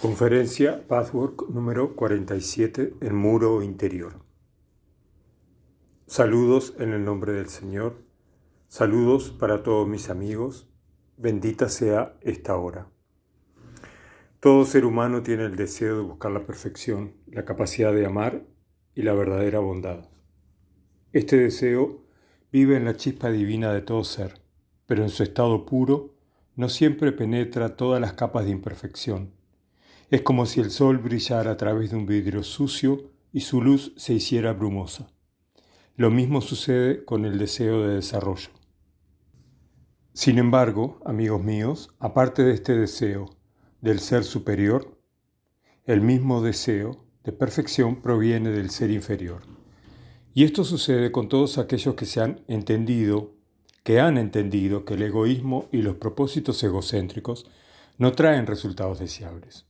Conferencia Pathwork número 47, el muro interior. Saludos en el nombre del Señor, saludos para todos mis amigos, bendita sea esta hora. Todo ser humano tiene el deseo de buscar la perfección, la capacidad de amar y la verdadera bondad. Este deseo vive en la chispa divina de todo ser, pero en su estado puro no siempre penetra todas las capas de imperfección. Es como si el sol brillara a través de un vidrio sucio y su luz se hiciera brumosa. Lo mismo sucede con el deseo de desarrollo. Sin embargo, amigos míos, aparte de este deseo del ser superior, el mismo deseo de perfección proviene del ser inferior. Y esto sucede con todos aquellos que han entendido que el egoísmo y los propósitos egocéntricos no traen resultados deseables.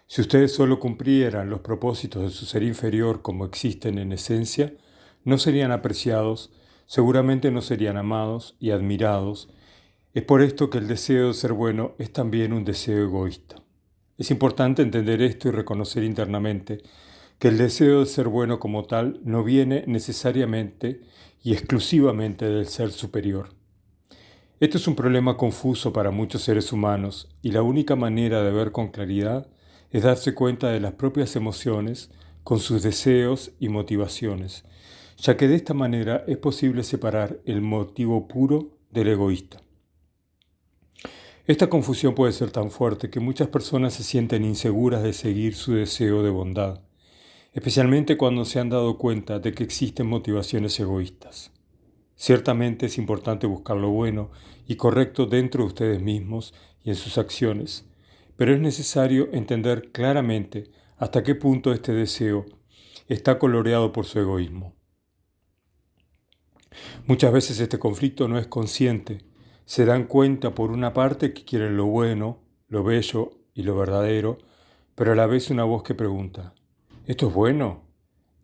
Si ustedes solo cumplieran los propósitos de su ser inferior como existen en esencia, no serían apreciados, seguramente no serían amados y admirados. Es por esto que el deseo de ser bueno es también un deseo egoísta. Es importante entender esto y reconocer internamente que el deseo de ser bueno como tal no viene necesariamente y exclusivamente del ser superior. Esto es un problema confuso para muchos seres humanos y la única manera de ver con claridad es darse cuenta de las propias emociones con sus deseos y motivaciones, ya que de esta manera es posible separar el motivo puro del egoísta. Esta confusión puede ser tan fuerte que muchas personas se sienten inseguras de seguir su deseo de bondad, especialmente cuando se han dado cuenta de que existen motivaciones egoístas. Ciertamente es importante buscar lo bueno y correcto dentro de ustedes mismos y en sus acciones, pero es necesario entender claramente hasta qué punto este deseo está coloreado por su egoísmo. Muchas veces este conflicto no es consciente. Se dan cuenta por una parte que quieren lo bueno, lo bello y lo verdadero, pero a la vez una voz que pregunta: ¿esto es bueno?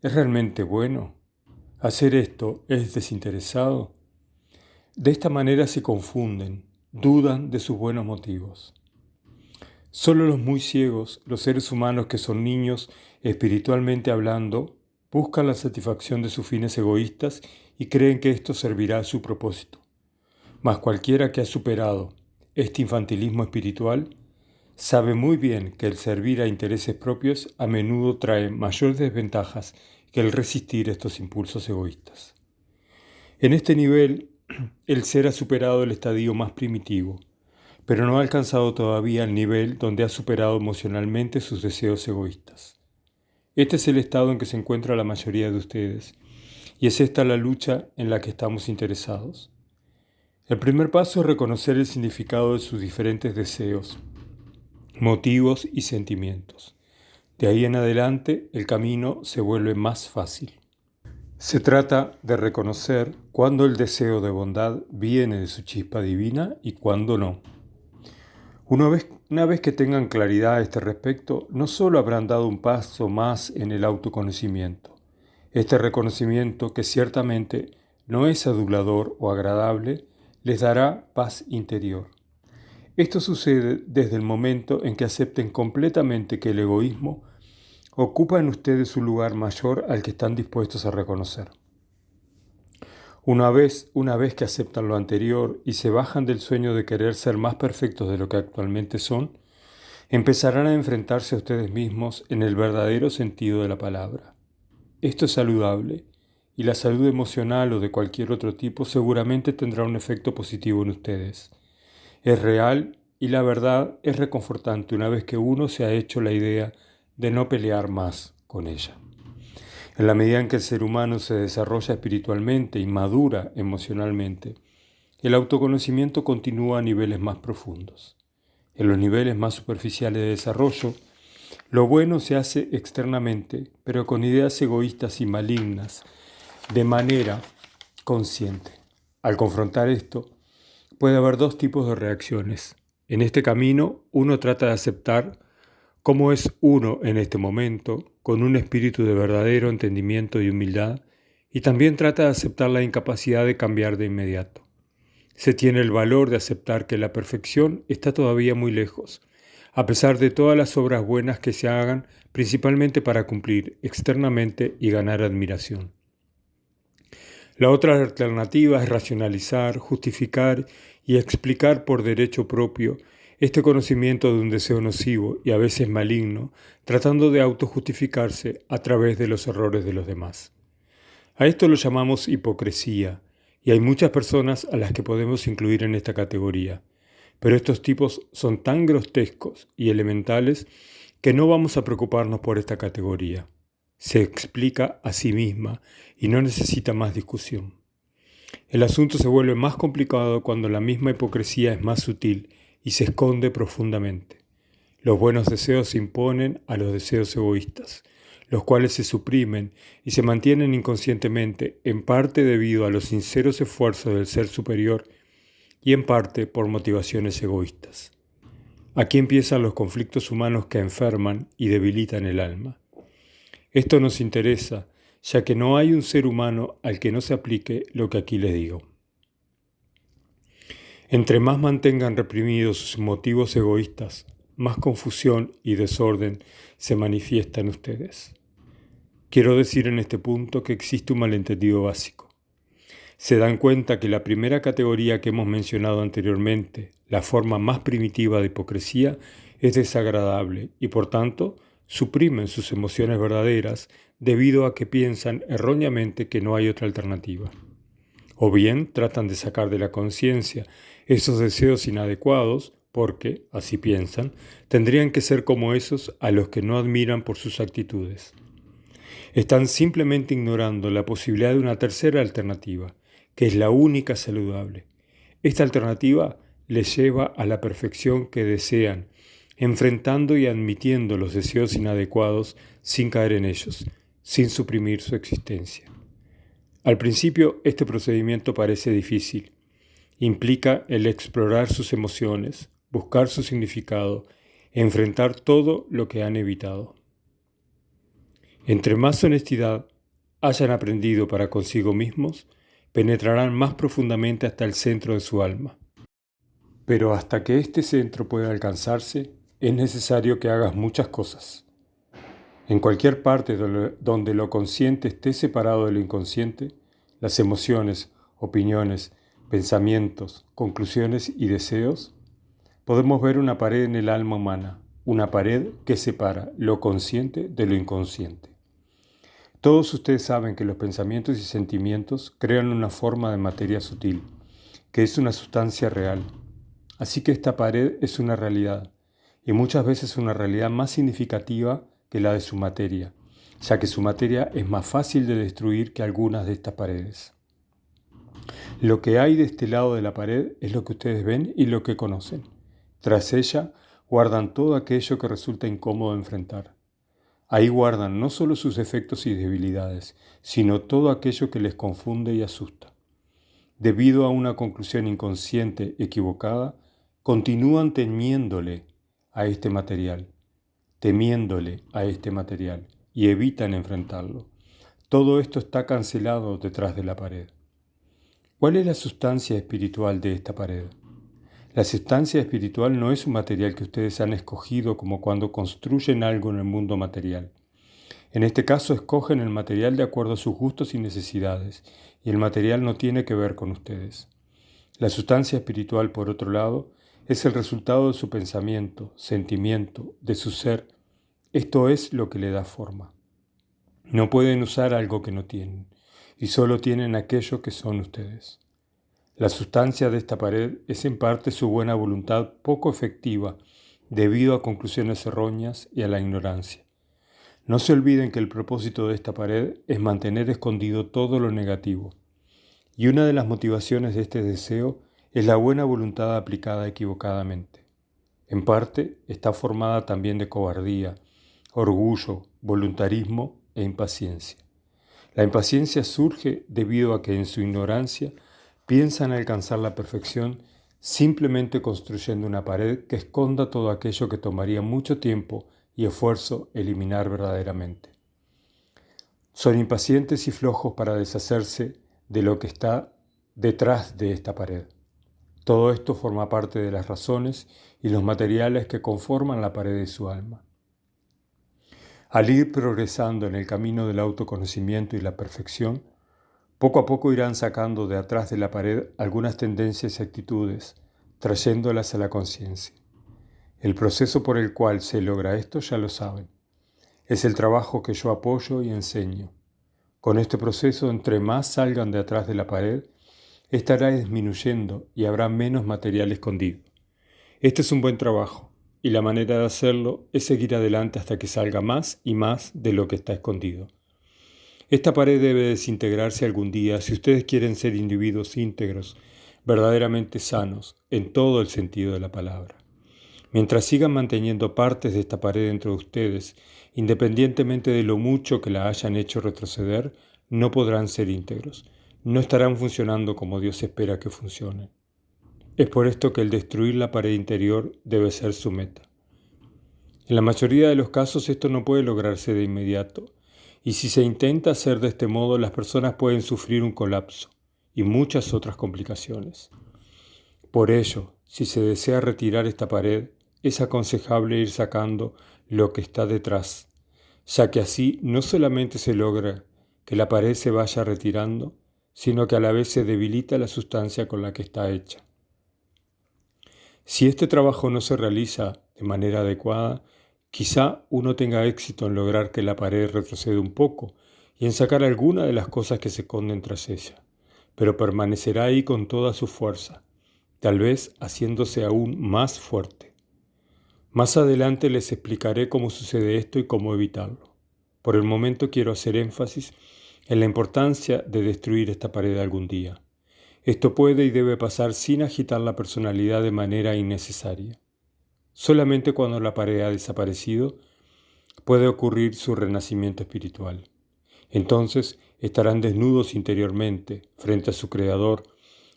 ¿Es realmente bueno? ¿Hacer esto es desinteresado? De esta manera se confunden, dudan de sus buenos motivos. Solo los muy ciegos, los seres humanos que son niños espiritualmente hablando, buscan la satisfacción de sus fines egoístas y creen que esto servirá a su propósito. Mas cualquiera que ha superado este infantilismo espiritual sabe muy bien que el servir a intereses propios a menudo trae mayores desventajas que el resistir estos impulsos egoístas. En este nivel, el ser ha superado el estadio más primitivo, pero no ha alcanzado todavía el nivel donde ha superado emocionalmente sus deseos egoístas. Este es el estado en que se encuentra la mayoría de ustedes, y es esta la lucha en la que estamos interesados. El primer paso es reconocer el significado de sus diferentes deseos, motivos y sentimientos. De ahí en adelante, el camino se vuelve más fácil. Se trata de reconocer cuándo el deseo de bondad viene de su chispa divina y cuándo no. Una vez que tengan claridad a este respecto, no solo habrán dado un paso más en el autoconocimiento. Este reconocimiento, que ciertamente no es adulador o agradable, les dará paz interior. Esto sucede desde el momento en que acepten completamente que el egoísmo ocupa en ustedes un lugar mayor al que están dispuestos a reconocer. Una vez que aceptan lo anterior y se bajan del sueño de querer ser más perfectos de lo que actualmente son, empezarán a enfrentarse a ustedes mismos en el verdadero sentido de la palabra. Esto es saludable, y la salud emocional o de cualquier otro tipo seguramente tendrá un efecto positivo en ustedes. Es real y la verdad es reconfortante una vez que uno se ha hecho la idea de no pelear más con ella. En la medida en que el ser humano se desarrolla espiritualmente y madura emocionalmente, el autoconocimiento continúa a niveles más profundos. En los niveles más superficiales de desarrollo, lo bueno se hace externamente, pero con ideas egoístas y malignas, de manera consciente. Al confrontar esto, puede haber dos tipos de reacciones. En este camino, uno trata de aceptar cómo es uno en este momento, con un espíritu de verdadero entendimiento y humildad, y también trata de aceptar la incapacidad de cambiar de inmediato. Se tiene el valor de aceptar que la perfección está todavía muy lejos, a pesar de todas las obras buenas que se hagan principalmente para cumplir externamente y ganar admiración. La otra alternativa es racionalizar, justificar y explicar por derecho propio este conocimiento de un deseo nocivo y a veces maligno, tratando de autojustificarse a través de los errores de los demás. A esto lo llamamos hipocresía, y hay muchas personas a las que podemos incluir en esta categoría. Pero estos tipos son tan grotescos y elementales que no vamos a preocuparnos por esta categoría. Se explica a sí misma y no necesita más discusión. El asunto se vuelve más complicado cuando la misma hipocresía es más sutil y se esconde profundamente. Los buenos deseos se imponen a los deseos egoístas, los cuales se suprimen y se mantienen inconscientemente, en parte debido a los sinceros esfuerzos del ser superior y en parte por motivaciones egoístas. Aquí empiezan los conflictos humanos que enferman y debilitan el alma. Esto nos interesa, ya que no hay un ser humano al que no se aplique lo que aquí les digo. Entre más mantengan reprimidos sus motivos egoístas, más confusión y desorden se manifiesta en ustedes. Quiero decir en este punto que existe un malentendido básico. Se dan cuenta que la primera categoría que hemos mencionado anteriormente, la forma más primitiva de hipocresía, es desagradable y por tanto suprimen sus emociones verdaderas debido a que piensan erróneamente que no hay otra alternativa. O bien tratan de sacar de la conciencia esos deseos inadecuados porque, así piensan, tendrían que ser como esos a los que no admiran por sus actitudes. Están simplemente ignorando la posibilidad de una tercera alternativa, que es la única saludable. Esta alternativa les lleva a la perfección que desean, enfrentando y admitiendo los deseos inadecuados sin caer en ellos, sin suprimir su existencia. Al principio, este procedimiento parece difícil. Implica el explorar sus emociones, buscar su significado, enfrentar todo lo que han evitado. Entre más honestidad hayan aprendido para consigo mismos, penetrarán más profundamente hasta el centro de su alma. Pero hasta que este centro pueda alcanzarse, es necesario que hagas muchas cosas. En cualquier parte donde lo consciente esté separado de lo inconsciente, las emociones, opiniones, pensamientos, conclusiones y deseos, podemos ver una pared en el alma humana, una pared que separa lo consciente de lo inconsciente. Todos ustedes saben que los pensamientos y sentimientos crean una forma de materia sutil, que es una sustancia real. Así que esta pared es una realidad, y muchas veces una realidad más significativa que la de su materia, ya que su materia es más fácil de destruir que algunas de estas paredes. Lo que hay de este lado de la pared es lo que ustedes ven y lo que conocen. Tras ella, guardan todo aquello que resulta incómodo enfrentar. Ahí guardan no solo sus defectos y debilidades, sino todo aquello que les confunde y asusta. Debido a una conclusión inconsciente equivocada, continúan temiéndole a este material y evitan enfrentarlo. Todo esto está cancelado detrás de la pared. ¿Cuál es la sustancia espiritual de esta pared? La sustancia espiritual no es un material que ustedes han escogido como cuando construyen algo en el mundo material. En este caso escogen el material de acuerdo a sus gustos y necesidades, y el material no tiene que ver con ustedes. La sustancia espiritual, por otro lado, es el resultado de su pensamiento, sentimiento, de su ser. Esto es lo que le da forma. No pueden usar algo que no tienen, y solo tienen aquello que son ustedes. La sustancia de esta pared es en parte su buena voluntad poco efectiva debido a conclusiones erróneas y a la ignorancia. No se olviden que el propósito de esta pared es mantener escondido todo lo negativo. Y una de las motivaciones de este deseo es la buena voluntad aplicada equivocadamente. En parte está formada también de cobardía, orgullo, voluntarismo e impaciencia. La impaciencia surge debido a que en su ignorancia piensan alcanzar la perfección simplemente construyendo una pared que esconda todo aquello que tomaría mucho tiempo y esfuerzo eliminar verdaderamente. Son impacientes y flojos para deshacerse de lo que está detrás de esta pared. Todo esto forma parte de las razones y los materiales que conforman la pared de su alma. Al ir progresando en el camino del autoconocimiento y la perfección, poco a poco irán sacando de atrás de la pared algunas tendencias y actitudes, trayéndolas a la conciencia. El proceso por el cual se logra esto ya lo saben. Es el trabajo que yo apoyo y enseño. Con este proceso, entre más salgan de atrás de la pared, estará disminuyendo y habrá menos material escondido. Este es un buen trabajo, y la manera de hacerlo es seguir adelante hasta que salga más y más de lo que está escondido. Esta pared debe desintegrarse algún día si ustedes quieren ser individuos íntegros, verdaderamente sanos, en todo el sentido de la palabra. Mientras sigan manteniendo partes de esta pared dentro de ustedes, independientemente de lo mucho que la hayan hecho retroceder, no podrán ser íntegros. No estarán funcionando como Dios espera que funcionen. Es por esto que el destruir la pared interior debe ser su meta. En la mayoría de los casos esto no puede lograrse de inmediato, y si se intenta hacer de este modo, las personas pueden sufrir un colapso y muchas otras complicaciones. Por ello, si se desea retirar esta pared, es aconsejable ir sacando lo que está detrás, ya que así no solamente se logra que la pared se vaya retirando, sino que a la vez se debilita la sustancia con la que está hecha. Si este trabajo no se realiza de manera adecuada, quizá uno tenga éxito en lograr que la pared retroceda un poco y en sacar alguna de las cosas que se esconden tras ella, pero permanecerá ahí con toda su fuerza, tal vez haciéndose aún más fuerte. Más adelante les explicaré cómo sucede esto y cómo evitarlo. Por el momento quiero hacer énfasis en la importancia de destruir esta pared algún día. Esto puede y debe pasar sin agitar la personalidad de manera innecesaria. Solamente cuando la pared ha desaparecido puede ocurrir su renacimiento espiritual. Entonces estarán desnudos interiormente, frente a su Creador,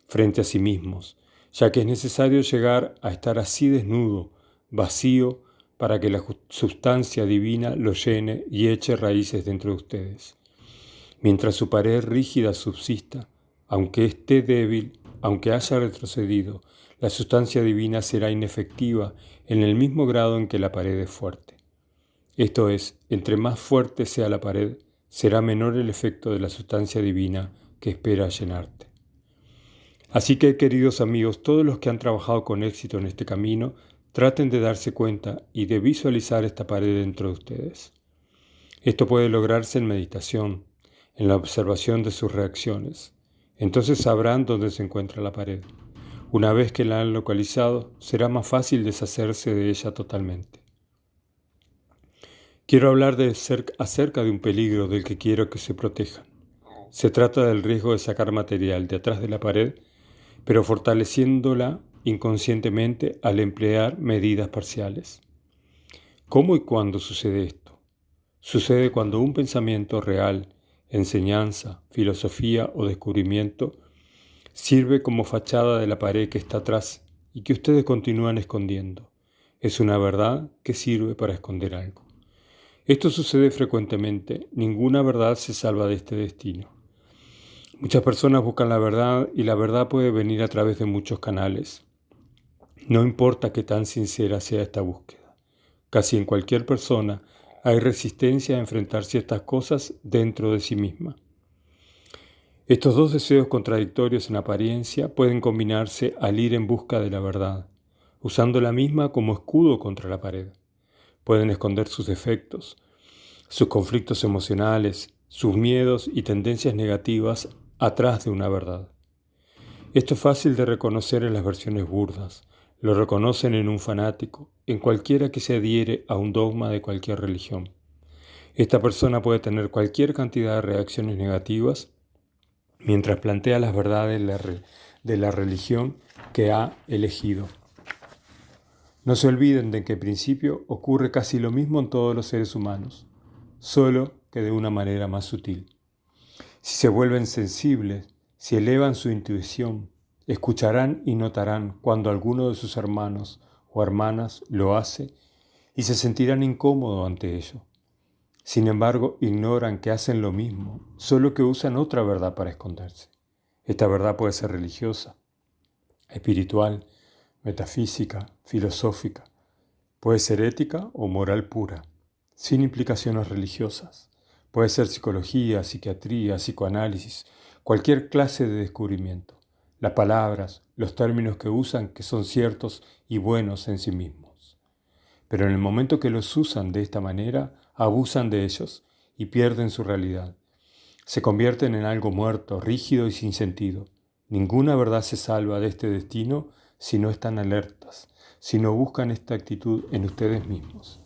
frente a sí mismos, ya que es necesario llegar a estar así desnudo, vacío, para que la sustancia divina lo llene y eche raíces dentro de ustedes. Mientras su pared rígida subsista, aunque esté débil, aunque haya retrocedido, la sustancia divina será inefectiva en el mismo grado en que la pared es fuerte. Esto es, entre más fuerte sea la pared, será menor el efecto de la sustancia divina que espera llenarte. Así que, queridos amigos, todos los que han trabajado con éxito en este camino, traten de darse cuenta y de visualizar esta pared dentro de ustedes. Esto puede lograrse en meditación, en la observación de sus reacciones. Entonces sabrán dónde se encuentra la pared. Una vez que la han localizado, será más fácil deshacerse de ella totalmente. Quiero hablar acerca de un peligro del que quiero que se protejan. Se trata del riesgo de sacar material de atrás de la pared, pero fortaleciéndola inconscientemente al emplear medidas parciales. ¿Cómo y cuándo sucede esto? Sucede cuando un pensamiento real, enseñanza, filosofía o descubrimiento sirve como fachada de la pared que está atrás y que ustedes continúan escondiendo. Es una verdad que sirve para esconder algo. Esto sucede frecuentemente. Ninguna verdad se salva de este destino. Muchas personas buscan la verdad y la verdad puede venir a través de muchos canales. No importa qué tan sincera sea esta búsqueda. Casi en cualquier persona hay resistencia a enfrentar ciertas cosas dentro de sí misma. Estos dos deseos contradictorios en apariencia pueden combinarse al ir en busca de la verdad, usando la misma como escudo contra la pared. Pueden esconder sus defectos, sus conflictos emocionales, sus miedos y tendencias negativas atrás de una verdad. Esto es fácil de reconocer en las versiones burdas. Lo reconocen en un fanático, en cualquiera que se adhiere a un dogma de cualquier religión. Esta persona puede tener cualquier cantidad de reacciones negativas mientras plantea las verdades de la religión que ha elegido. No se olviden de que en principio ocurre casi lo mismo en todos los seres humanos, solo que de una manera más sutil. Si se vuelven sensibles, si elevan su intuición, escucharán y notarán cuando alguno de sus hermanos o hermanas lo hace y se sentirán incómodos ante ello. Sin embargo, ignoran que hacen lo mismo, solo que usan otra verdad para esconderse. Esta verdad puede ser religiosa, espiritual, metafísica, filosófica. Puede ser ética o moral pura, sin implicaciones religiosas. Puede ser psicología, psiquiatría, psicoanálisis, cualquier clase de descubrimiento. Las palabras, los términos que usan que son ciertos y buenos en sí mismos. Pero en el momento que los usan de esta manera, abusan de ellos y pierden su realidad. Se convierten en algo muerto, rígido y sin sentido. Ninguna verdad se salva de este destino si no están alertas, si no buscan esta actitud en ustedes mismos.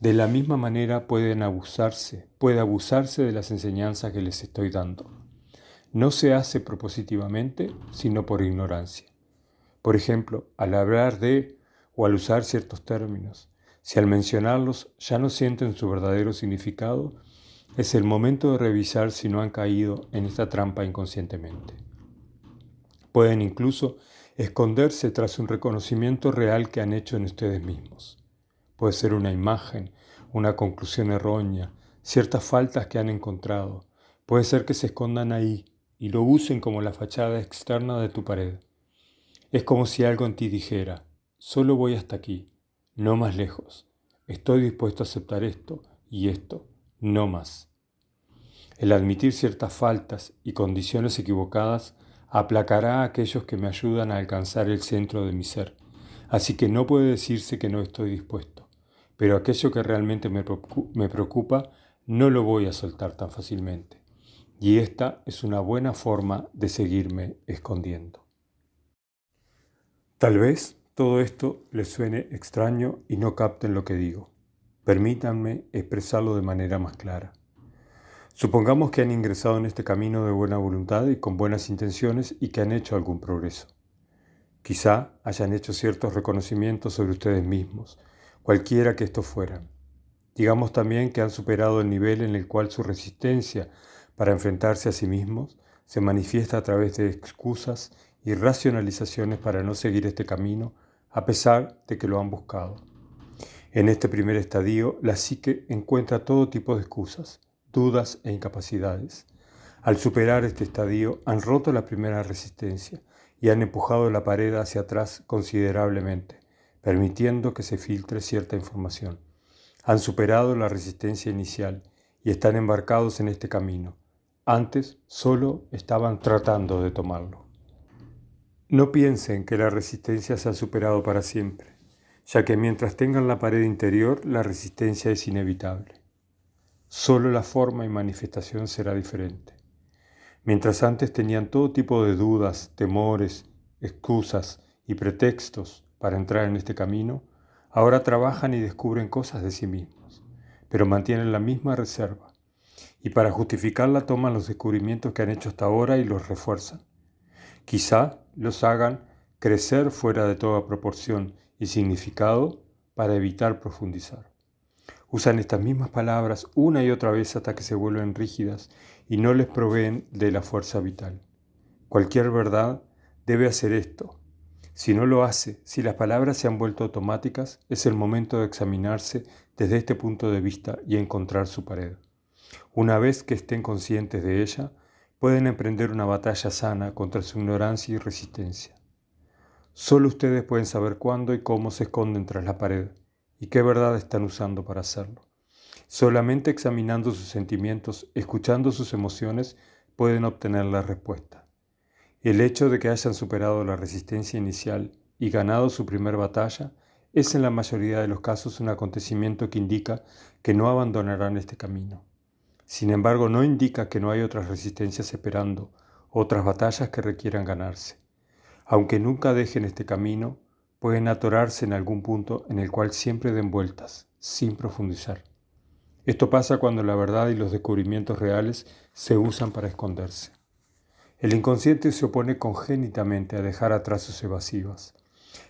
De la misma manera puede abusarse de las enseñanzas que les estoy dando. No se hace propositivamente, sino por ignorancia. Por ejemplo, al hablar de o al usar ciertos términos, si al mencionarlos ya no sienten su verdadero significado, es el momento de revisar si no han caído en esta trampa inconscientemente. Pueden incluso esconderse tras un reconocimiento real que han hecho en ustedes mismos. Puede ser una imagen, una conclusión errónea, ciertas faltas que han encontrado. Puede ser que se escondan ahí y lo usen como la fachada externa de tu pared. Es como si algo en ti dijera, solo voy hasta aquí, no más lejos. Estoy dispuesto a aceptar esto y esto, no más. El admitir ciertas faltas y condiciones equivocadas aplacará a aquellos que me ayudan a alcanzar el centro de mi ser. Así que no puede decirse que no estoy dispuesto. Pero aquello que realmente me preocupa no lo voy a soltar tan fácilmente. Y esta es una buena forma de seguirme escondiendo. Tal vez todo esto les suene extraño y no capten lo que digo. Permítanme expresarlo de manera más clara. Supongamos que han ingresado en este camino de buena voluntad y con buenas intenciones y que han hecho algún progreso. Quizá hayan hecho ciertos reconocimientos sobre ustedes mismos, cualquiera que estos fueran. Digamos también que han superado el nivel en el cual su resistencia para enfrentarse a sí mismos se manifiesta a través de excusas y racionalizaciones para no seguir este camino, a pesar de que lo han buscado. En este primer estadio, la psique encuentra todo tipo de excusas, dudas e incapacidades. Al superar este estadio, han roto la primera resistencia y han empujado la pared hacia atrás considerablemente, permitiendo que se filtre cierta información. Han superado la resistencia inicial y están embarcados en este camino. Antes solo estaban tratando de tomarlo. No piensen que la resistencia se ha superado para siempre, ya que mientras tengan la pared interior, la resistencia es inevitable. Solo la forma y manifestación será diferente. Mientras antes tenían todo tipo de dudas, temores, excusas y pretextos para entrar en este camino, ahora trabajan y descubren cosas de sí mismos, pero mantienen la misma reserva, y para justificarla toman los descubrimientos que han hecho hasta ahora y los refuerzan. Quizá los hagan crecer fuera de toda proporción y significado para evitar profundizar. Usan estas mismas palabras una y otra vez hasta que se vuelven rígidas y no les proveen de la fuerza vital. Cualquier verdad debe hacer esto. Si no lo hace, si las palabras se han vuelto automáticas, es el momento de examinarse desde este punto de vista y encontrar su pared. Una vez que estén conscientes de ella, pueden emprender una batalla sana contra su ignorancia y resistencia. Solo ustedes pueden saber cuándo y cómo se esconden tras la pared y qué verdad están usando para hacerlo. Solamente examinando sus sentimientos, escuchando sus emociones, pueden obtener la respuesta. El hecho de que hayan superado la resistencia inicial y ganado su primera batalla es en la mayoría de los casos un acontecimiento que indica que no abandonarán este camino. Sin embargo, no indica que no hay otras resistencias esperando, otras batallas que requieran ganarse. Aunque nunca dejen este camino, pueden atorarse en algún punto en el cual siempre den vueltas, sin profundizar. Esto pasa cuando la verdad y los descubrimientos reales se usan para esconderse. El inconsciente se opone congénitamente a dejar atrás sus evasivas.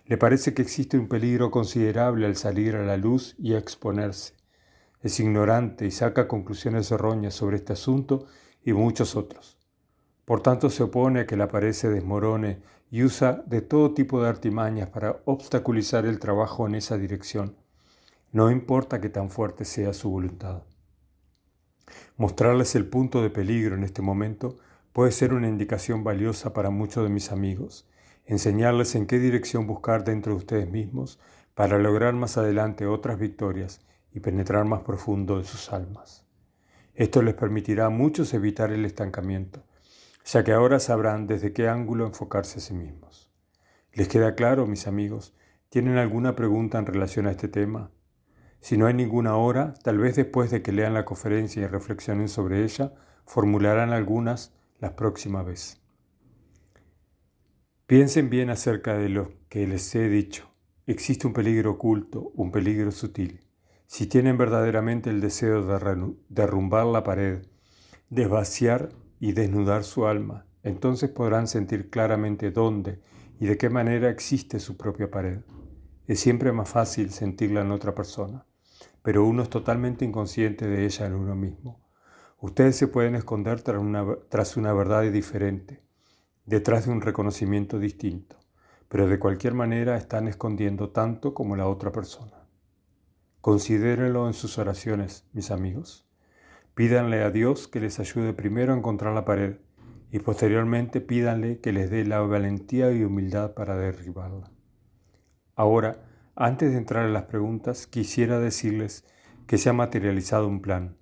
Le parece que existe un peligro considerable al salir a la luz y a exponerse. Es ignorante y saca conclusiones erróneas sobre este asunto y muchos otros. Por tanto, se opone a que la pared se desmorone y usa de todo tipo de artimañas para obstaculizar el trabajo en esa dirección. No importa que tan fuerte sea su voluntad. Mostrarles el punto de peligro en este momento puede ser una indicación valiosa para muchos de mis amigos. enseñarles en qué dirección buscar dentro de ustedes mismos para lograr más adelante otras victorias y penetrar más profundo en sus almas. Esto les permitirá a muchos evitar el estancamiento, ya que ahora sabrán desde qué ángulo enfocarse a sí mismos. ¿Les queda claro, mis amigos? ¿Tienen alguna pregunta en relación a este tema? Si no hay ninguna ahora, tal vez después de que lean la conferencia y reflexionen sobre ella, formularán algunas la próxima vez. Piensen bien acerca de lo que les he dicho. Existe un peligro oculto, un peligro sutil. Si tienen verdaderamente el deseo de derrumbar la pared, de vaciar y desnudar su alma, entonces podrán sentir claramente dónde y de qué manera existe su propia pared. Es siempre más fácil sentirla en otra persona, pero uno es totalmente inconsciente de ella en uno mismo. Ustedes se pueden esconder tras una verdad diferente, detrás de un reconocimiento distinto, pero de cualquier manera están escondiendo tanto como la otra persona. Considérenlo en sus oraciones, mis amigos. Pídanle a Dios que les ayude primero a encontrar la pared y posteriormente pídanle que les dé la valentía y humildad para derribarla. Ahora, antes de entrar a las preguntas, quisiera decirles que se ha materializado un plan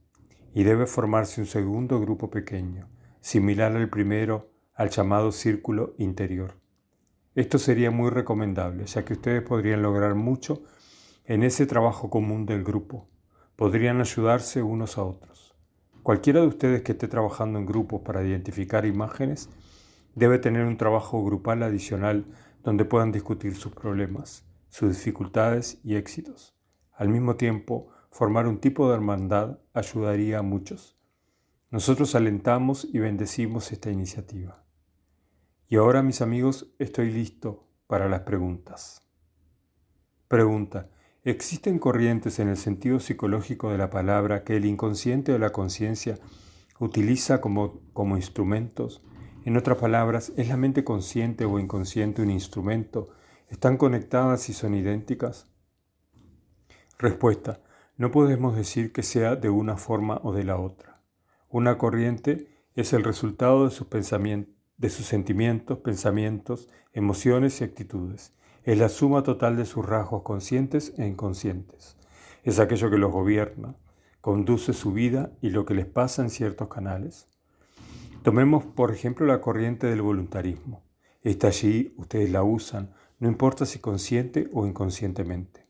y debe formarse un segundo grupo pequeño, similar al primero, al llamado círculo interior. Esto sería muy recomendable, ya que ustedes podrían lograr mucho en ese trabajo común del grupo. Podrían ayudarse unos a otros. Cualquiera de ustedes que esté trabajando en grupo para identificar imágenes debe tener un trabajo grupal adicional donde puedan discutir sus problemas, sus dificultades y éxitos. Al mismo tiempo, formar un tipo de hermandad ayudaría a muchos. Nosotros alentamos y bendecimos esta iniciativa. Y ahora, mis amigos, estoy listo para las preguntas. Pregunta: ¿existen corrientes en el sentido psicológico de la palabra que el inconsciente o la conciencia utiliza como instrumentos? En otras palabras, ¿es la mente consciente o inconsciente un instrumento? ¿Están conectadas y son idénticas? Respuesta: no podemos decir que sea de una forma o de la otra. Una corriente es el resultado de sus sentimientos, pensamientos, emociones y actitudes. Es la suma total de sus rasgos conscientes e inconscientes. Es aquello que los gobierna, conduce su vida y lo que les pasa en ciertos canales. Tomemos, por ejemplo, la corriente del voluntarismo. Está allí, ustedes la usan, no importa si consciente o inconscientemente.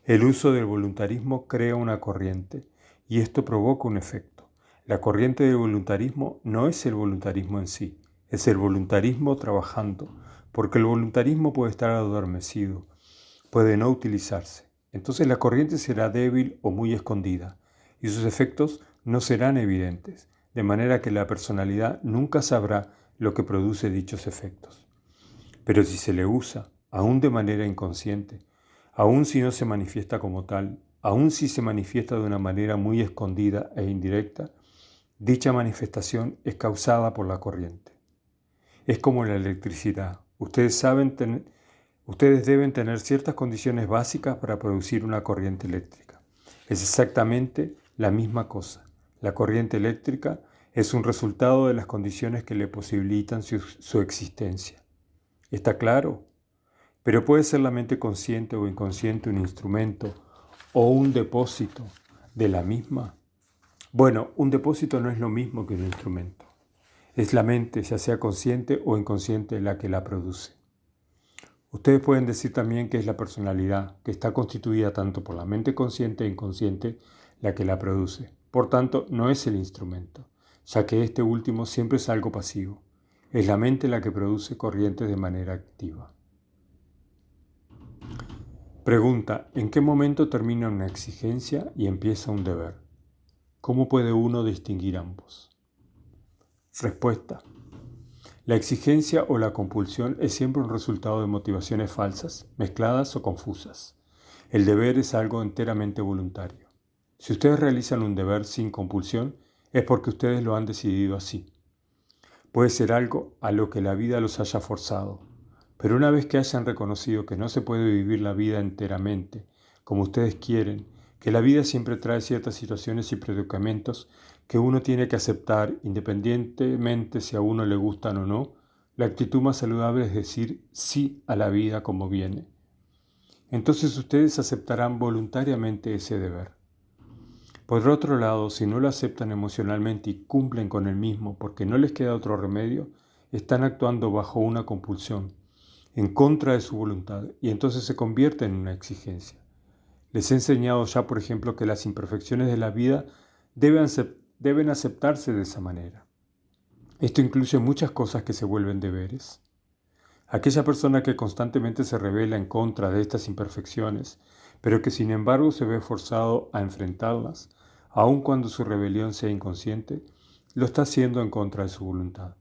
El uso del voluntarismo crea una corriente y esto provoca un efecto. La corriente del voluntarismo no es el voluntarismo en sí, es el voluntarismo trabajando, porque el voluntarismo puede estar adormecido, puede no utilizarse. Entonces la corriente será débil o muy escondida y sus efectos no serán evidentes, de manera que la personalidad nunca sabrá lo que produce dichos efectos. Pero si se le usa, aún de manera inconsciente, aún si no se manifiesta como tal, aún si se manifiesta de una manera muy escondida e indirecta, dicha manifestación es causada por la corriente. Es como la electricidad. Ustedes deben tener ciertas condiciones básicas para producir una corriente eléctrica. Es exactamente la misma cosa. La corriente eléctrica es un resultado de las condiciones que le posibilitan su existencia. ¿Está claro? Pero ¿puede ser la mente consciente o inconsciente un instrumento o un depósito de la misma? Bueno, un depósito no es lo mismo que un instrumento. Es la mente, ya sea consciente o inconsciente, la que la produce. Ustedes pueden decir también que es la personalidad, que está constituida tanto por la mente consciente e inconsciente, la que la produce. Por tanto, no es el instrumento, ya que este último siempre es algo pasivo. Es la mente la que produce corrientes de manera activa. Pregunta: ¿en qué momento termina una exigencia y empieza un deber? ¿Cómo puede uno distinguir ambos? Respuesta: la exigencia o la compulsión es siempre un resultado de motivaciones falsas, mezcladas o confusas. El deber es algo enteramente voluntario. Si ustedes realizan un deber sin compulsión, es porque ustedes lo han decidido así. Puede ser algo a lo que la vida los haya forzado, pero una vez que hayan reconocido que no se puede vivir la vida enteramente como ustedes quieren, que la vida siempre trae ciertas situaciones y predicamentos que uno tiene que aceptar independientemente si a uno le gustan o no, La actitud más saludable es decir sí a la vida como viene. Entonces ustedes aceptarán voluntariamente ese deber. Por otro lado, si no lo aceptan emocionalmente y cumplen con el mismo porque no les queda otro remedio, están actuando bajo una compulsión, en contra de su voluntad, y entonces se convierte en una exigencia. Les he enseñado ya, por ejemplo, que las imperfecciones de la vida deben aceptarse de esa manera. Esto incluye muchas cosas que se vuelven deberes. Aquella persona que constantemente se rebela en contra de estas imperfecciones, pero que sin embargo se ve forzado a enfrentarlas, aun cuando su rebelión sea inconsciente, lo está haciendo en contra de su voluntad.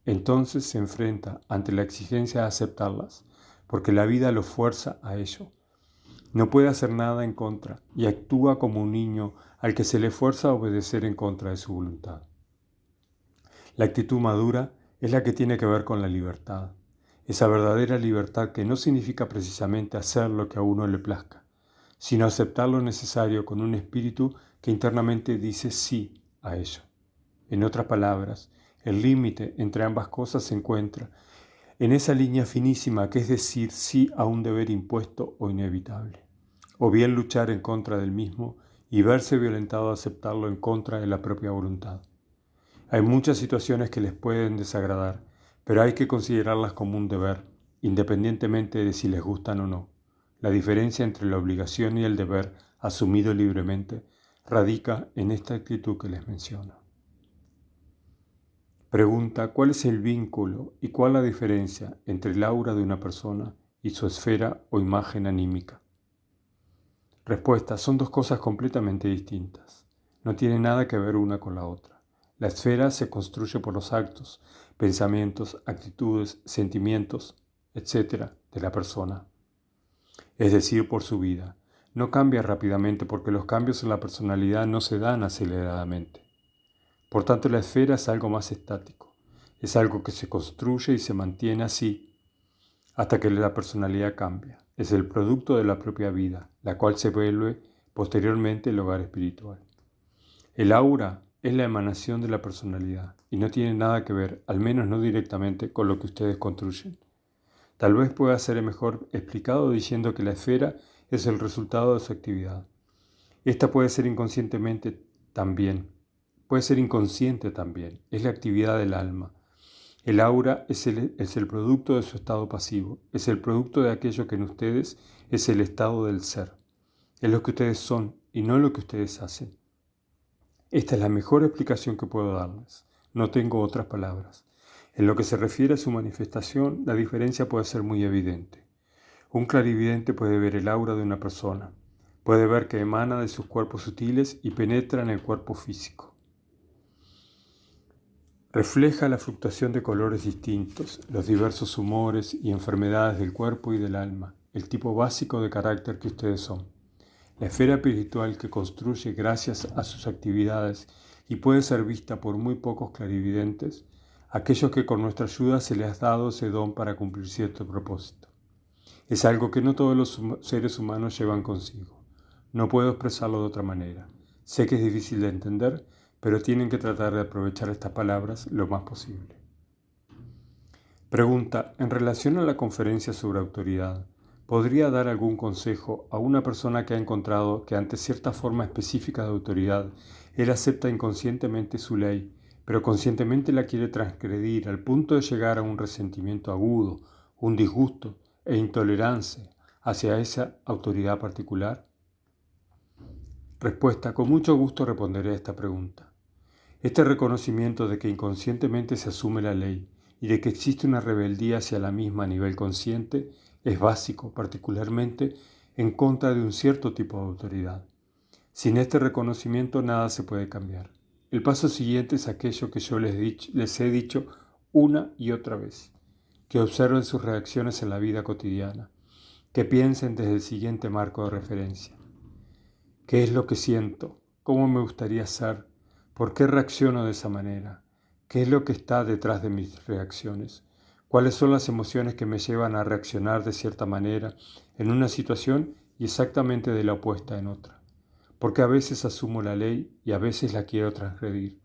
Entonces se enfrenta ante la exigencia de aceptarlas, porque la vida lo fuerza a ello. No puede hacer nada en contra y actúa como un niño al que se le fuerza a obedecer en contra de su voluntad. La actitud madura es la que tiene que ver con la libertad. Esa verdadera libertad que no significa precisamente hacer lo que a uno le plazca, sino aceptar lo necesario con un espíritu que internamente dice sí a ello. En otras palabras, el límite entre ambas cosas se encuentra en esa línea finísima que es decir sí a un deber impuesto o inevitable, o bien luchar en contra del mismo y verse violentado a aceptarlo en contra de la propia voluntad. Hay muchas situaciones que les pueden desagradar, pero hay que considerarlas como un deber, independientemente de si les gustan o no. La diferencia entre la obligación y el deber, asumido libremente, radica en esta actitud que les menciono. Pregunta: ¿cuál es el vínculo y cuál la diferencia entre el aura de una persona y su esfera o imagen anímica? Respuesta: son dos cosas completamente distintas. No tienen nada que ver una con la otra. La esfera se construye por los actos, pensamientos, actitudes, sentimientos, etc. de la persona, es decir, por su vida. No cambia rápidamente porque los cambios en la personalidad no se dan aceleradamente. Por tanto, la esfera es algo más estático. Es algo que se construye y se mantiene así hasta que la personalidad cambia. Es el producto de la propia vida, la cual se vuelve posteriormente el hogar espiritual. El aura es la emanación de la personalidad y no tiene nada que ver, al menos no directamente, con lo que ustedes construyen. Tal vez pueda ser mejor explicado diciendo que la esfera es el resultado de su actividad. Esta puede ser inconsciente también, es la actividad del alma. El aura es el producto de su estado pasivo, es el producto de aquello que en ustedes es el estado del ser. Es lo que ustedes son y no lo que ustedes hacen. Esta es la mejor explicación que puedo darles. No tengo otras palabras. En lo que se refiere a su manifestación, la diferencia puede ser muy evidente. Un clarividente puede ver el aura de una persona. Puede ver que emana de sus cuerpos sutiles y penetra en el cuerpo físico. Refleja la fluctuación de colores distintos, los diversos humores y enfermedades del cuerpo y del alma, el tipo básico de carácter que ustedes son. La esfera espiritual que construye gracias a sus actividades y puede ser vista por muy pocos clarividentes, aquellos que con nuestra ayuda se les ha dado ese don para cumplir cierto propósito. Es algo que no todos los seres humanos llevan consigo. No puedo expresarlo de otra manera. Sé que es difícil de entender, pero tienen que tratar de aprovechar estas palabras lo más posible. Pregunta: en relación a la conferencia sobre autoridad, ¿podría dar algún consejo a una persona que ha encontrado que ante cierta forma específica de autoridad, él acepta inconscientemente su ley, pero conscientemente la quiere transgredir al punto de llegar a un resentimiento agudo, un disgusto e intolerancia hacia esa autoridad particular? Respuesta: con mucho gusto responderé a esta pregunta. Este reconocimiento de que inconscientemente se asume la ley y de que existe una rebeldía hacia la misma a nivel consciente es básico, particularmente en contra de un cierto tipo de autoridad. Sin este reconocimiento nada se puede cambiar. El paso siguiente es aquello que yo les he dicho una y otra vez, que observen sus reacciones en la vida cotidiana, que piensen desde el siguiente marco de referencia. ¿Qué es lo que siento? ¿Cómo me gustaría ser? ¿Por qué reacciono de esa manera? ¿Qué es lo que está detrás de mis reacciones? ¿Cuáles son las emociones que me llevan a reaccionar de cierta manera en una situación y exactamente de la opuesta en otra? Porque a veces asumo la ley y a veces la quiero transgredir.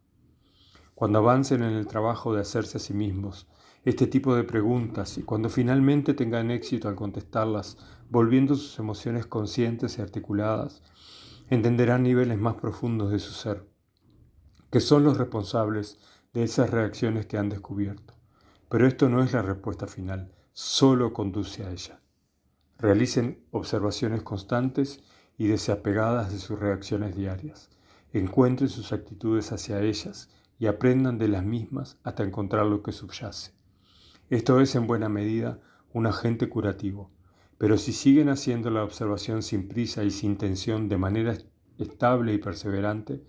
cuando avancen en el trabajo de hacerse a sí mismos este tipo de preguntas y cuando finalmente tengan éxito al contestarlas, volviendo sus emociones conscientes y articuladas, entenderán niveles más profundos de su ser, que son los responsables de esas reacciones que han descubierto. Pero esto no es la respuesta final, solo conduce a ella. Realicen observaciones constantes y desapegadas de sus reacciones diarias. Encuentren sus actitudes hacia ellas y aprendan de las mismas hasta encontrar lo que subyace. Esto es en buena medida un agente curativo, pero si siguen haciendo la observación sin prisa y sin tensión de manera estable y perseverante,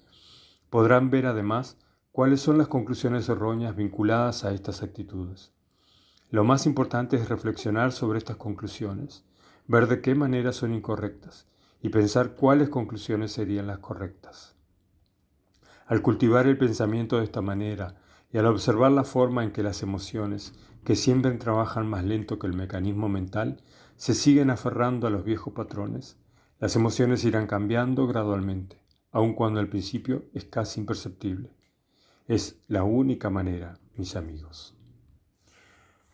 podrán ver además cuáles son las conclusiones erróneas vinculadas a estas actitudes. Lo más importante es reflexionar sobre estas conclusiones, ver de qué manera son incorrectas y pensar cuáles conclusiones serían las correctas. Al cultivar el pensamiento de esta manera y al observar la forma en que las emociones, que siempre trabajan más lento que el mecanismo mental, se siguen aferrando a los viejos patrones, las emociones irán cambiando gradualmente, aun cuando al principio es casi imperceptible. Es la única manera, mis amigos.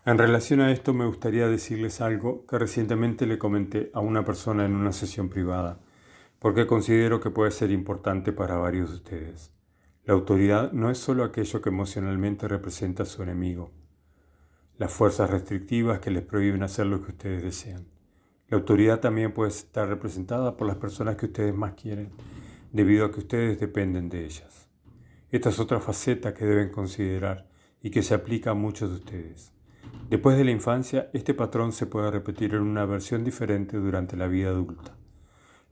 En relación a esto me gustaría decirles algo que recientemente le comenté a una persona en una sesión privada, porque considero que puede ser importante para varios de ustedes. La autoridad no es solo aquello que emocionalmente representa a su enemigo, las fuerzas restrictivas que les prohíben hacer lo que ustedes desean. La autoridad también puede estar representada por las personas que ustedes más quieren, debido a que ustedes dependen de ellas. Esta es otra faceta que deben considerar y que se aplica a muchos de ustedes. Después de la infancia, este patrón se puede repetir en una versión diferente durante la vida adulta.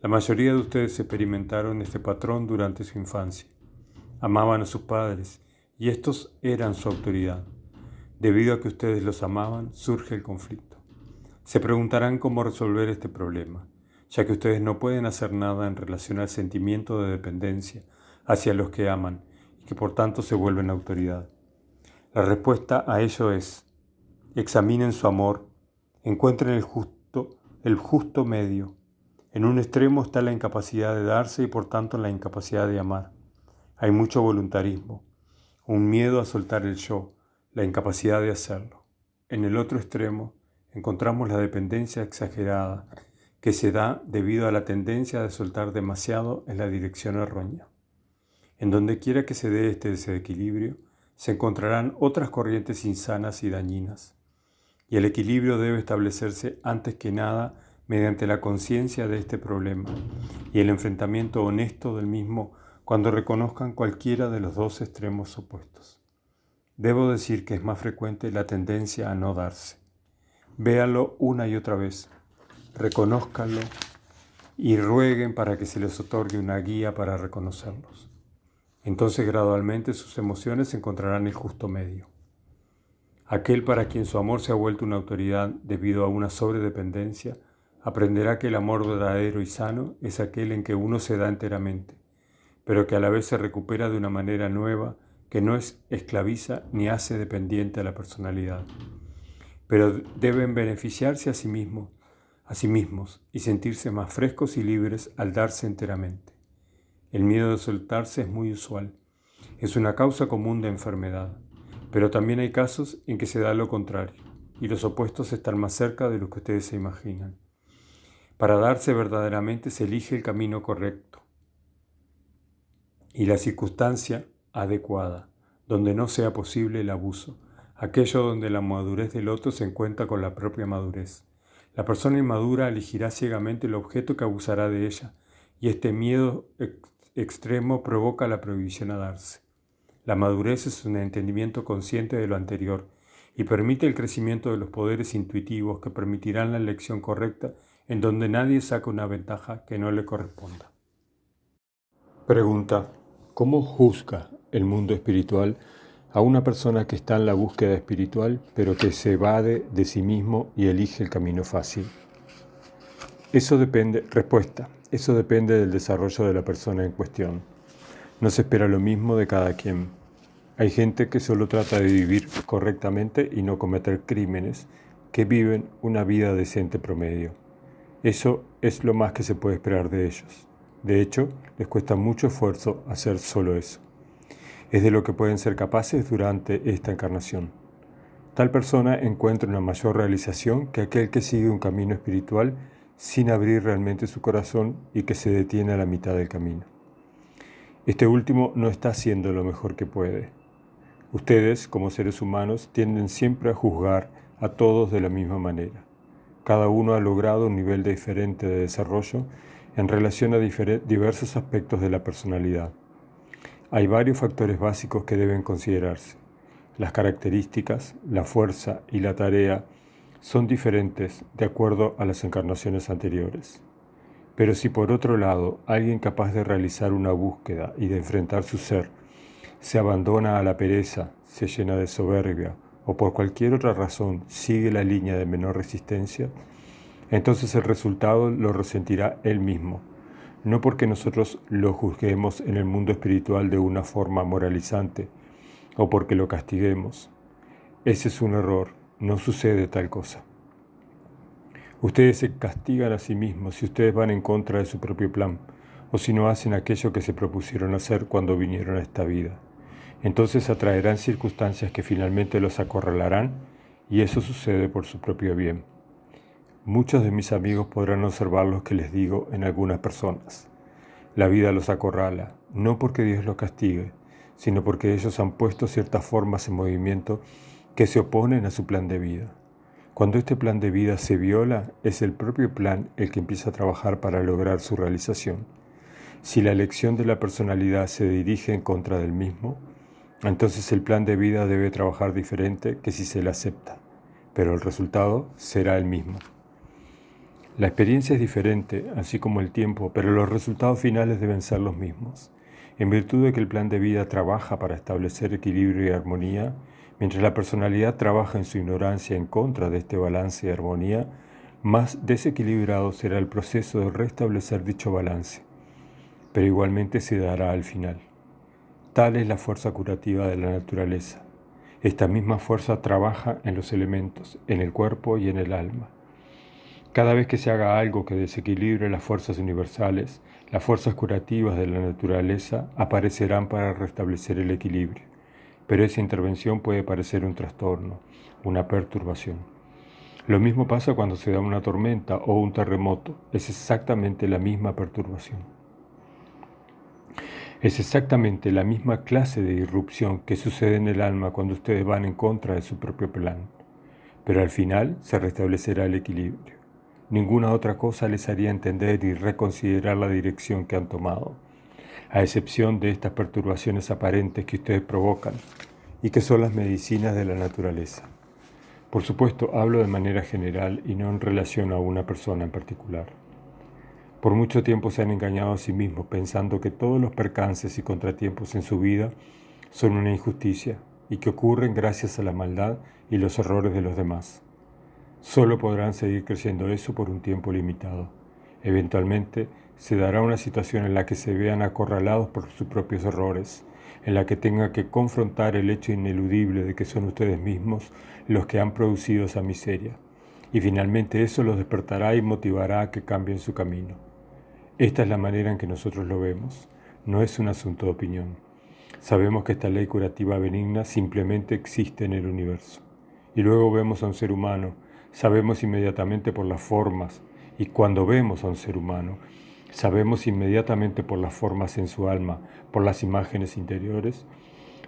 La mayoría de ustedes experimentaron este patrón durante su infancia. Amaban a sus padres y estos eran su autoridad. Debido a que ustedes los amaban, surge el conflicto. Se preguntarán cómo resolver este problema, ya que ustedes no pueden hacer nada en relación al sentimiento de dependencia hacia los que aman y que por tanto se vuelven autoridad. La respuesta a ello es: examinen su amor, encuentren el justo medio. En un extremo está la incapacidad de darse y por tanto la incapacidad de amar. Hay mucho voluntarismo, un miedo a soltar el yo, la incapacidad de hacerlo. En el otro extremo encontramos la dependencia exagerada que se da debido a la tendencia de soltar demasiado en la dirección errónea. En donde quiera que se dé este desequilibrio, se encontrarán otras corrientes insanas y dañinas. Y el equilibrio debe establecerse antes que nada mediante la conciencia de este problema y el enfrentamiento honesto del mismo cuando reconozcan cualquiera de los dos extremos opuestos. Debo decir que es más frecuente la tendencia a no darse. Véanlo una y otra vez, reconózcanlo y rueguen para que se les otorgue una guía para reconocerlos. Entonces gradualmente sus emociones encontrarán el justo medio. Aquel para quien su amor se ha vuelto una autoridad debido a una sobredependencia, aprenderá que el amor verdadero y sano es aquel en que uno se da enteramente, pero que a la vez se recupera de una manera nueva que no esclaviza ni hace dependiente a la personalidad. Pero deben beneficiarse a sí mismos y sentirse más frescos y libres al darse enteramente. El miedo de soltarse es muy usual. Es una causa común de enfermedad, pero también hay casos en que se da lo contrario, y los opuestos están más cerca de lo que ustedes se imaginan. Para darse verdaderamente se elige el camino correcto y la circunstancia adecuada, donde no sea posible el abuso, aquello donde la madurez del otro se encuentra con la propia madurez. La persona inmadura elegirá ciegamente el objeto que abusará de ella, y este miedo extremo provoca la prohibición a darse. La madurez es un entendimiento consciente de lo anterior y permite el crecimiento de los poderes intuitivos que permitirán la elección correcta en donde nadie saca una ventaja que no le corresponda. Pregunta: ¿cómo juzga el mundo espiritual a una persona que está en la búsqueda espiritual pero que se evade de sí mismo y elige el camino fácil? Respuesta: eso depende del desarrollo de la persona en cuestión. No se espera lo mismo de cada quien. Hay gente que solo trata de vivir correctamente y no cometer crímenes, que viven una vida decente promedio. Eso es lo más que se puede esperar de ellos. De hecho, les cuesta mucho esfuerzo hacer solo eso. es de lo que pueden ser capaces durante esta encarnación. Tal persona encuentra una mayor realización que aquel que sigue un camino espiritual sin abrir realmente su corazón y que se detiene a la mitad del camino. Este último no está haciendo lo mejor que puede. Ustedes, como seres humanos, tienden siempre a juzgar a todos de la misma manera. Cada uno ha logrado un nivel diferente de desarrollo en relación a diversos aspectos de la personalidad. Hay varios factores básicos que deben considerarse. Las características, la fuerza y la tarea son diferentes de acuerdo a las encarnaciones anteriores. Pero si por otro lado alguien capaz de realizar una búsqueda y de enfrentar su ser se abandona a la pereza, se llena de soberbia o por cualquier otra razón sigue la línea de menor resistencia, entonces el resultado lo resentirá él mismo, no porque nosotros lo juzguemos en el mundo espiritual de una forma moralizante o porque lo castiguemos. Ese es un error, no sucede tal cosa. Ustedes se castigan a sí mismos si ustedes van en contra de su propio plan o si no hacen aquello que se propusieron hacer cuando vinieron a esta vida. Entonces atraerán circunstancias que finalmente los acorralarán y eso sucede por su propio bien. Muchos de mis amigos podrán observar lo que les digo en algunas personas. La vida los acorrala, no porque Dios los castigue, sino porque ellos han puesto ciertas formas en movimiento que se oponen a su plan de vida. Cuando este plan de vida se viola, es el propio plan el que empieza a trabajar para lograr su realización. Si la elección de la personalidad se dirige en contra del mismo, entonces el plan de vida debe trabajar diferente que si se le acepta, pero el resultado será el mismo. La experiencia es diferente, así como el tiempo, pero los resultados finales deben ser los mismos. En virtud de que el plan de vida trabaja para establecer equilibrio y armonía, mientras la personalidad trabaja en su ignorancia en contra de este balance y armonía, más desequilibrado será el proceso de restablecer dicho balance, pero igualmente se dará al final. Tal es la fuerza curativa de la naturaleza. Esta misma fuerza trabaja en los elementos, en el cuerpo y en el alma. Cada vez que se haga algo que desequilibre las fuerzas universales, las fuerzas curativas de la naturaleza aparecerán para restablecer el equilibrio. Pero esa intervención puede parecer un trastorno, una perturbación. Lo mismo pasa cuando se da una tormenta o un terremoto. Es exactamente la misma perturbación. Es exactamente la misma clase de irrupción que sucede en el alma cuando ustedes van en contra de su propio plan. Pero al final se restablecerá el equilibrio. Ninguna otra cosa les haría entender y reconsiderar la dirección que han tomado, a excepción de estas perturbaciones aparentes que ustedes provocan y que son las medicinas de la naturaleza. Por supuesto, hablo de manera general y no en relación a una persona en particular. Por mucho tiempo se han engañado a sí mismos pensando que todos los percances y contratiempos en su vida son una injusticia y que ocurren gracias a la maldad y los errores de los demás. Solo podrán seguir creciendo eso por un tiempo limitado. Eventualmente se dará una situación en la que se vean acorralados por sus propios errores, en la que tengan que confrontar el hecho ineludible de que son ustedes mismos los que han producido esa miseria. Y finalmente eso los despertará y motivará a que cambien su camino. Esta es la manera en que nosotros lo vemos. No es un asunto de opinión. Sabemos que esta ley curativa benigna simplemente existe en el universo. Y luego vemos a un ser humano, sabemos inmediatamente por las formas, y cuando vemos a un ser humano, sabemos inmediatamente por las formas en su alma, por las imágenes interiores,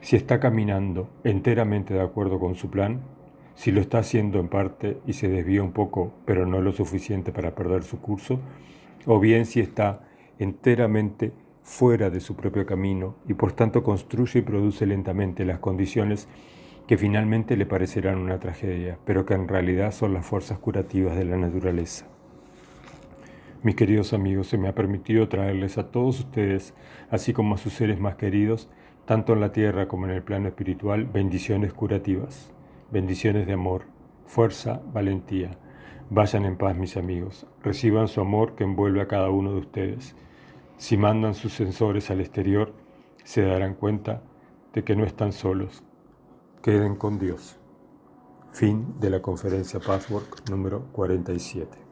si está caminando enteramente de acuerdo con su plan, si lo está haciendo en parte y se desvía un poco, pero no lo suficiente para perder su curso, o bien si está enteramente fuera de su propio camino y por tanto construye y produce lentamente las condiciones que finalmente le parecerán una tragedia, pero que en realidad son las fuerzas curativas de la naturaleza. Mis queridos amigos, se me ha permitido traerles a todos ustedes, así como a sus seres más queridos, tanto en la tierra como en el plano espiritual, bendiciones curativas, bendiciones de amor, fuerza, valentía. Vayan en paz, mis amigos, reciban su amor que envuelve a cada uno de ustedes. Si mandan sus sensores al exterior, se darán cuenta de que no están solos. Queden con Dios. Fin de la conferencia Pathwork número 47.